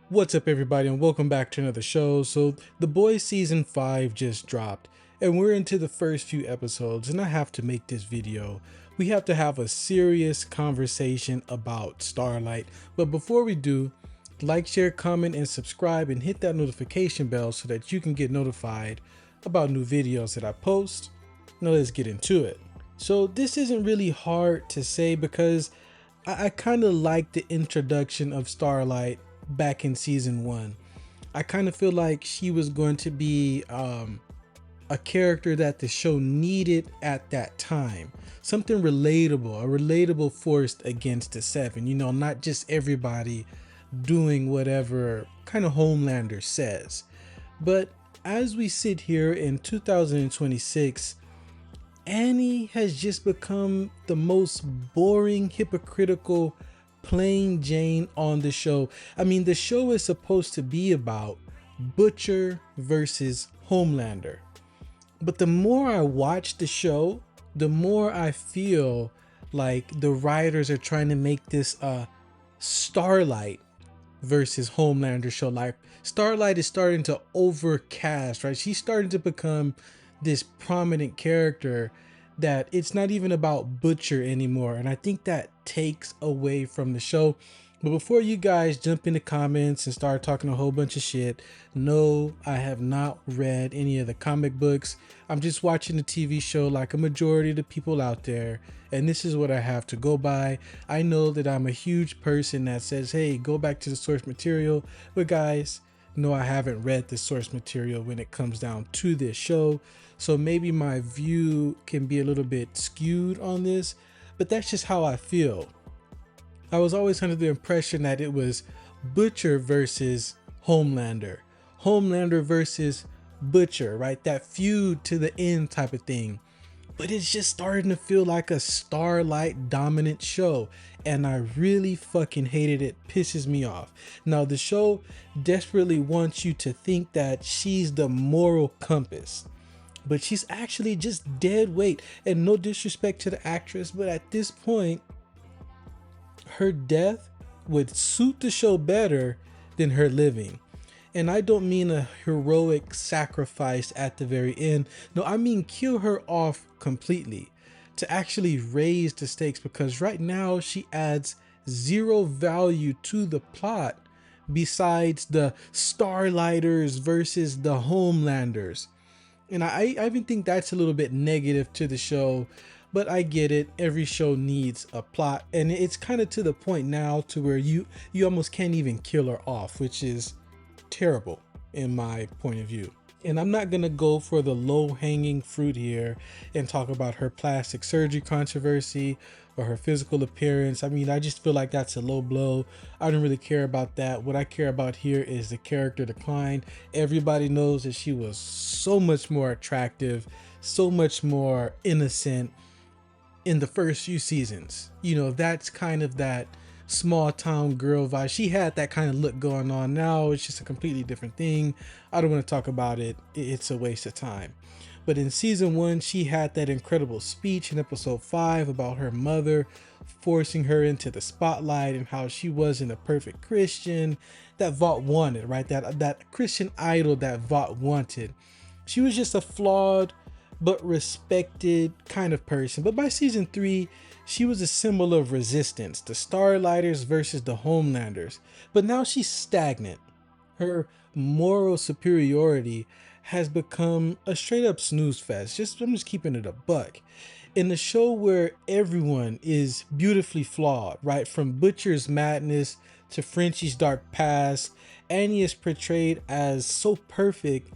What's up, everybody, and welcome back to another show. So, The Boys Season 5 just dropped, and we're into the first few episodes, and I have to make this video. We have to have a serious conversation about Starlight. But before we do, like, share, comment, and subscribe, and hit that notification bell so that you can get notified about new videos that I post. Now, let's get into it. So, this isn't really hard to say because I kind of like the introduction of Starlight back in season 1. I kind of feel like she was going to be a character that the show needed at that time. Something relatable, a relatable force against the Seven. You know, not just everybody doing whatever kind of Homelander says. But as we sit here in 2026, Annie has just become the most boring, hypocritical, plain Jane on the show. I mean, the show is supposed to be about Butcher versus Homelander. But the more I watch the show, the more I feel like the writers are trying to make this Starlight versus Homelander show. Like, Starlight is starting to overcast, right? She's starting to become this prominent character that it's not even about Butcher anymore, and I think that takes away from the show. But before you guys jump in the comments and start talking a whole bunch of shit, no, I have not read any of the comic books. I'm just watching the TV show like a majority of the people out there, and this is what I have to go by. I know that I'm a huge person that says, hey, go back to the source material, but guys, no, I haven't read the source material when it comes down to this show. So maybe my view can be a little bit skewed on this, but that's just how I feel. I was always under the impression that it was Butcher versus Homelander. Homelander versus Butcher, right? That feud to the end type of thing. But it's just starting to feel like a Starlight dominant show, and I really fucking hated it. Pisses me off. Now, the show desperately wants you to think that she's the moral compass, but she's actually just dead weight. And no disrespect to the actress, but at this point, her death would suit the show better than her living. And I don't mean a heroic sacrifice at the very end. No, I mean kill her off completely to actually raise the stakes, because right now she adds zero value to the plot besides the Starlighters versus the Homelanders. And I even think that's a little bit negative to the show, but I get it. Every show needs a plot, and it's kind of to the point now to where you almost can't even kill her off, which is terrible in my point of view. And I'm not gonna go for the low-hanging fruit here and talk about her plastic surgery controversy or her physical appearance. I mean, I just feel like that's a low blow. I don't really care about that. What I care about here is the character decline. Everybody knows that she was so much more attractive, so much more innocent in the first few seasons. You know, that's kind of that small town girl vibe. She had that kind of look going on. Now it's just a completely different thing. I don't want to talk about it. It's a waste of time. But in season 1, she had that incredible speech in episode 5 about her mother forcing her into the spotlight and how she wasn't a perfect Christian that Vought wanted, right? That Christian idol that Vought wanted. She was just a flawed but respected kind of person. But by season 3, she was a symbol of resistance, the Starlighters versus the Homelanders. But now she's stagnant. Her moral superiority has become a straight up snooze fest. I'm just keeping it a buck. In a show where everyone is beautifully flawed, right? From Butcher's madness to Frenchie's dark past, Annie is portrayed as so perfect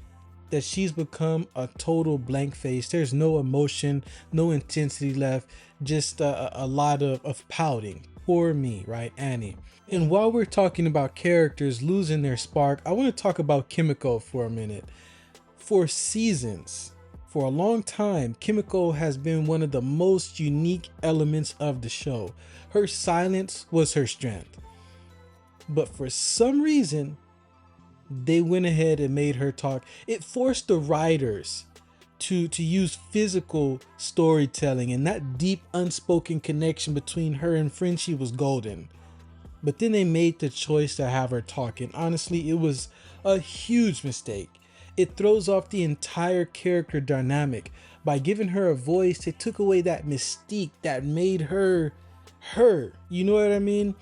that she's become a total blank face. There's no emotion, no intensity left, just a lot of pouting. Poor me, right? Annie. And while we're talking about characters losing their spark, I want to talk about Kimiko for a minute. For seasons, for a long time, Kimiko has been one of the most unique elements of the show. Her silence was her strength. But for some reason, they went ahead and made her talk. It forced the writers to use physical storytelling, and that deep unspoken connection between her and Frenchie was golden. But then they made the choice to have her talk, and honestly, it was a huge mistake. It throws off the entire character dynamic. By giving her a voice, they took away that mystique that made her her. You know what I mean?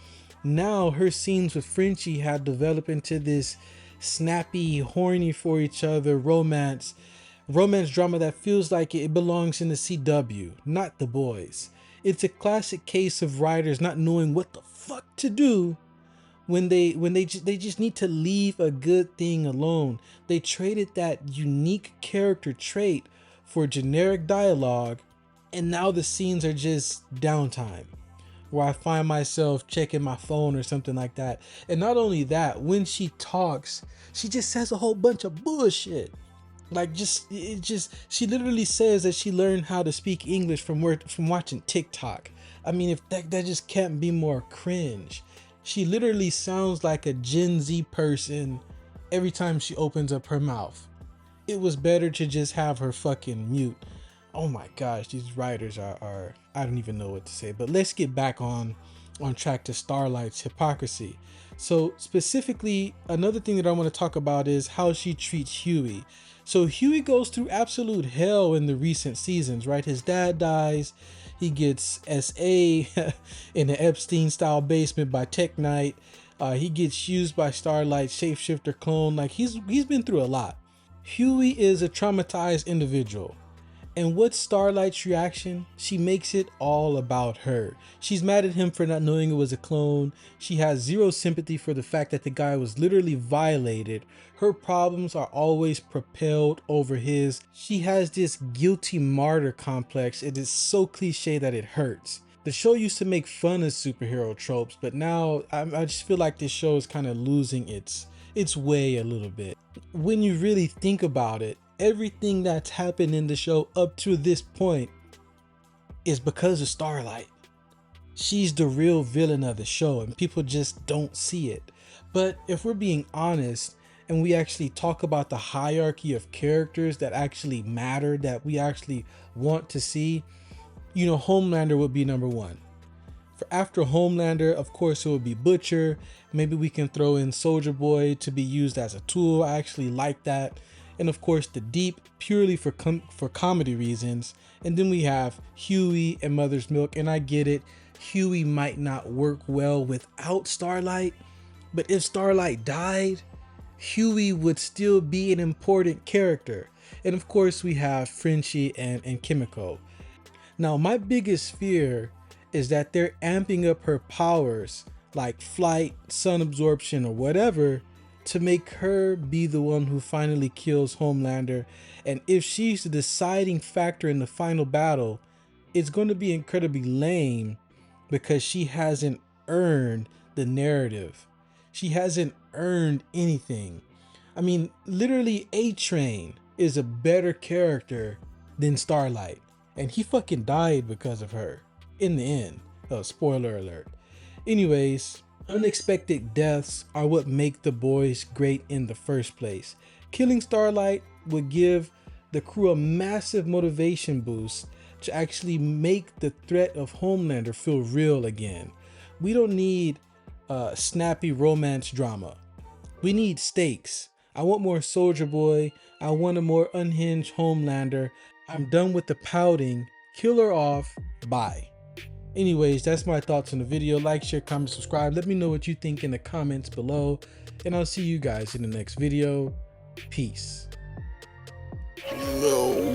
Now her scenes with Frenchie had developed into this snappy, horny for each other romance drama that feels like it belongs in the CW, not The Boys. It's a classic case of writers not knowing what the fuck to do when they just need to leave a good thing alone. They traded that unique character trait for generic dialogue, and now the scenes are just downtime where I find myself checking my phone or something like that. And not only that, when she talks, she just says a whole bunch of bullshit. Like she literally says that she learned how to speak English from watching TikTok. I mean, if that just can't be more cringe. She literally sounds like a Gen Z person every time she opens up her mouth. It was better to just have her fucking mute. Oh my gosh, these writers are I don't even know what to say. But let's get back on track to Starlight's hypocrisy. So specifically, another thing that I want to talk about is how she treats Huey. So Huey goes through absolute hell in the recent seasons, right? His dad dies. He gets SA in the Epstein-style basement by Tech Knight. He gets used by Starlight, shapeshifter clone. Like he's been through a lot. Huey is a traumatized individual. And what's Starlight's reaction? She makes it all about her. She's mad at him for not knowing it was a clone. She has zero sympathy for the fact that the guy was literally violated. Her problems are always propelled over his. She has this guilty martyr complex. It is so cliche that it hurts. The show used to make fun of superhero tropes, but now I just feel like this show is kind of losing its way a little bit. When you really think about it, everything that's happened in the show up to this point is because of Starlight. She's the real villain of the show and people just don't see it. But if we're being honest and we actually talk about the hierarchy of characters that actually matter, that we actually want to see, you know, Homelander would be number one. For after Homelander, of course, it would be Butcher. Maybe we can throw in Soldier Boy to be used as a tool. I actually like that. And of course, the Deep, purely for comedy reasons. And then we have Huey and Mother's Milk. And I get it, Huey might not work well without Starlight. But if Starlight died, Huey would still be an important character. And of course, we have Frenchie and Kimiko. Now, my biggest fear is that they're amping up her powers like flight, sun absorption, or whatever to make her be the one who finally kills Homelander. And if she's the deciding factor in the final battle, it's going to be incredibly lame because she hasn't earned the narrative. She hasn't earned anything. I mean, literally A-Train is a better character than Starlight. And he fucking died because of her. In the end. Oh, spoiler alert. Anyways, unexpected deaths are what make The Boys great in the first place. Killing Starlight would give the crew a massive motivation boost to actually make the threat of Homelander feel real again. We don't need snappy romance drama. We need stakes. I want more Soldier Boy. I want a more unhinged Homelander. I'm done with the pouting. Kill her off. Bye. Anyways, that's my thoughts on the video. Like, share, comment, subscribe. Let me know what you think in the comments below. And I'll see you guys in the next video. Peace. No.